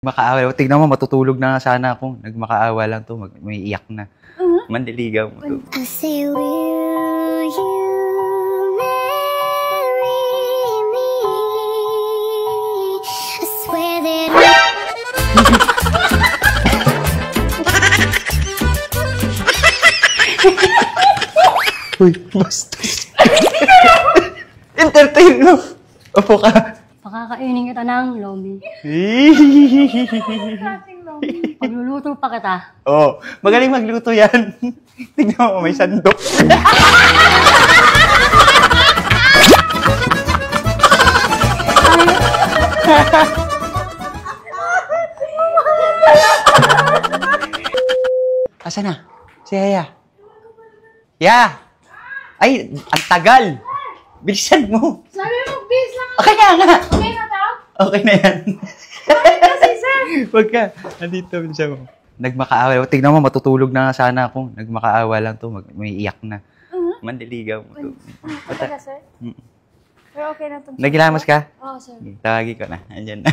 Makaawa. Tignan mo, matutulog na nga sana ako. Nagmakaawa lang to, may iyak na. Mandiligaw mo to. I say, will you marry me? I swear that Uy, bastos. Entertain mo. Opo ka. Pakakainin kita ng lomi. Pagluluto pa kita. Oo, magaling magluto yan. Tignan mo, may sandok. Asa na? Si Yaya. Ya! Ay, ang tagal! Bilisan mo! Sabi mo, bis lang. Okay na nga! Okay na daw? Okay na yan. Kasi sir. Huwag ka. Andito, bilisan mo. Nagmakaawa. Tignan mo, matutulog na nga sana ako. Nagmakaawa lang to, may iyak na. Mandiligaw mo to. Okay ka, sir? Pero okay na ito. Nagilamos ka? Oo, sir. Tawagin ko na. Andyan na.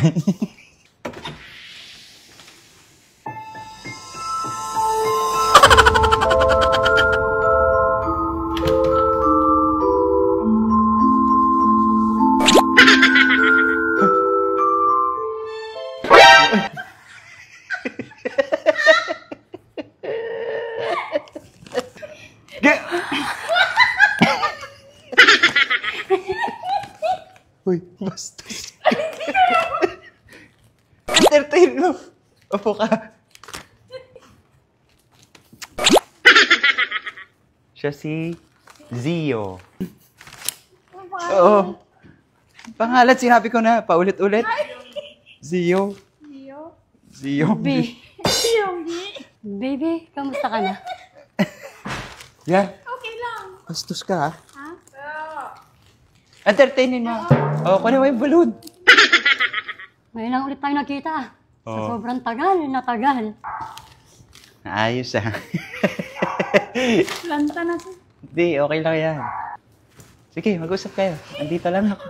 Uy, bastos. Entertain mo. Opo ka. Siya si Zio. Oo. Pangalan, sinabi ko na. Paulit-ulit. Zio. Leo? Zio. B. Yogi? Baby, kamusta ka na? Yeah. Okay lang. Bastos ka, ha? Ha? Entertainin mo. Oo, kunin mo yung balloon. Ngayon lang ulit tayo nakita. Sa Oo. sobrang tagal na tagal. Ayos, ha? Lanta na, sir. Hindi, okay lang yan. Sige, mag-usap kayo. Andito lang ako.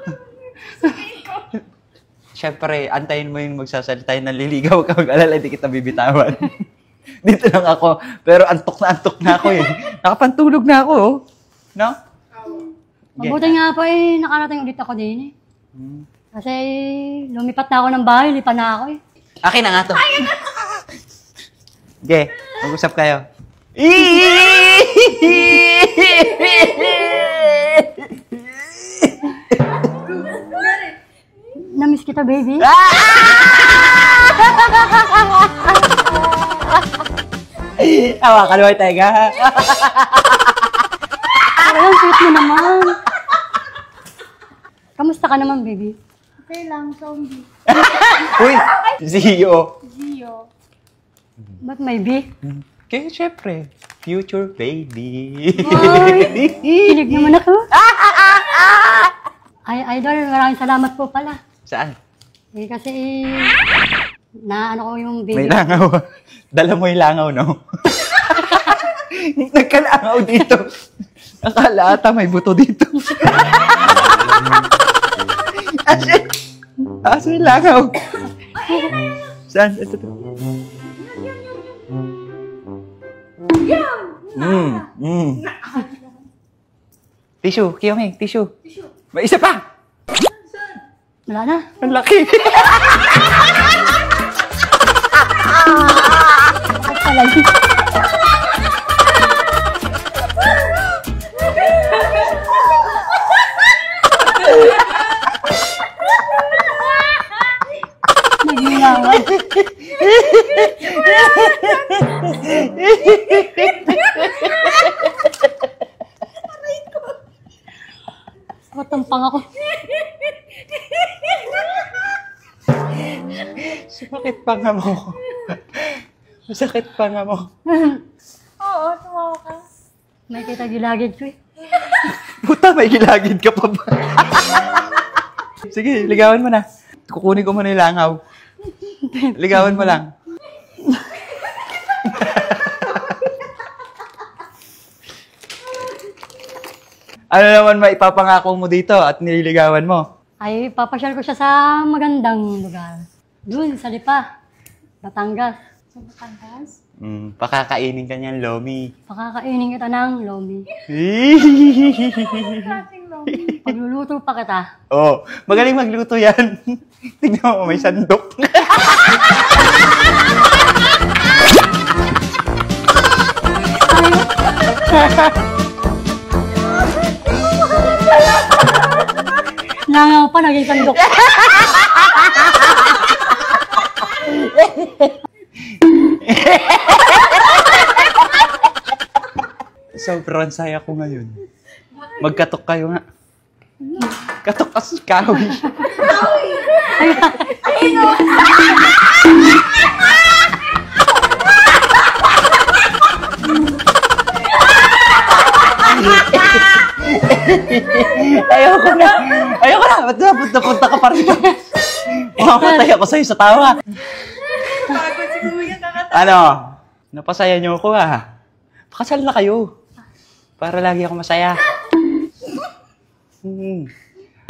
Siyempre, antayin mo yung magsasalita yung naliligaw ka. Mag-alala, hindi kita bibitawan. Dito lang ako. Pero antok na ako eh. Nakapantulog na ako, oh. No? Mabuti nga po nakarating ulit ako din eh. Kasi lumipat na ako ng bahay, lipat na ako eh. Akin na nga to. Sige, mag-usap kayo. Namiss kita, baby. Hawakan mo yung tega. Parang sweet mo naman. Kamusta ka naman, baby? Okay lang, zombie. Uy, Zio. Gio. Ba't may B? Kaya syempre, future baby. Ay, kinig naman ako. Ay, idol, maraming salamat po pala. Saan? Eh, kasi naano ko yung baby. May langaw. Dala mo yung langaw, no? Nagkalangaw dito. Akala ata may buto dito. Aso yung langaw. Saan? Ito to. Tissue, Kiyoming, tissue. May isa pa! Wala na. Ang laki! Palagi. Nagingaway. Matampang ako. Sumakit pa nga mo. Masakit pa nga mo. Oo, tumawa ka. May kita gilagid ko eh. Puta, may gilagid ka pa ba? Sige, ligawan mo na. Kukunin ko muna yung langaw. Ligawan mo lang. Ano naman maipapangako mo dito at nililigawan mo? Ay, papasyal ko siya sa magandang lugar. Doon, sa Lipa. Batangas. Sa Batangas? Pakakainin ka niyan, Lomi. Pakakainin kita ng lomi. Klaseng lomi. Pagluluto pa kita. Oh, magaling magluto yan. Tignan mo, may sandok. Nangaw pa, naging sandok. Sobrang saya ko ngayon. Magkatok kayo nga. Katok ka sa kahoy. Ayoko na. Ayoko na. Ba't napunta ka pa rin? Mamamatay ako sa'yo sa tawa. Pagod si Kuya Ano? Napasaya niyo ako Pakasal na kayo. Para lagi ako masaya.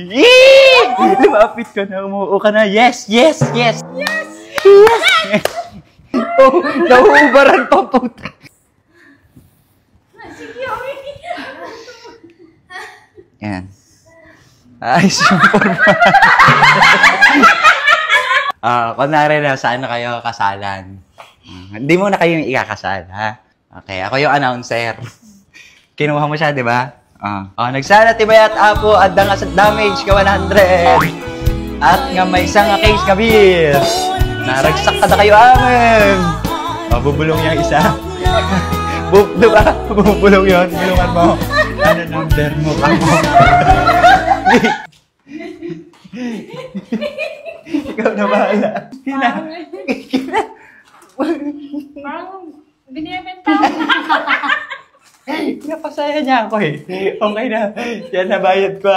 Yee! Lumapit ka na, umuo ka na. Yes! Yes! Yes! Yes! Yes! Oh, nauubaran pa po. Sige, okay. Yan. Ayos yung forma. Kunwari na, saan na kayo kasalan? Hindi mo na kayo yung ikakasal, ha? Okay, ako yung announcer. Kinuha mo siya, di ba? Nagsala tibayat apo at dangas at damage ka 100. At nga may isang case ka beer. Naragsak ka na kayo amin. Bubulong yung isa. Diba? Bubulong yun. Bulungan mo. Ano number mo ka mo? Ikaw na bahala. Parang binibenta ako. Napasaya niya ako Okay na. Yan, nabayad ko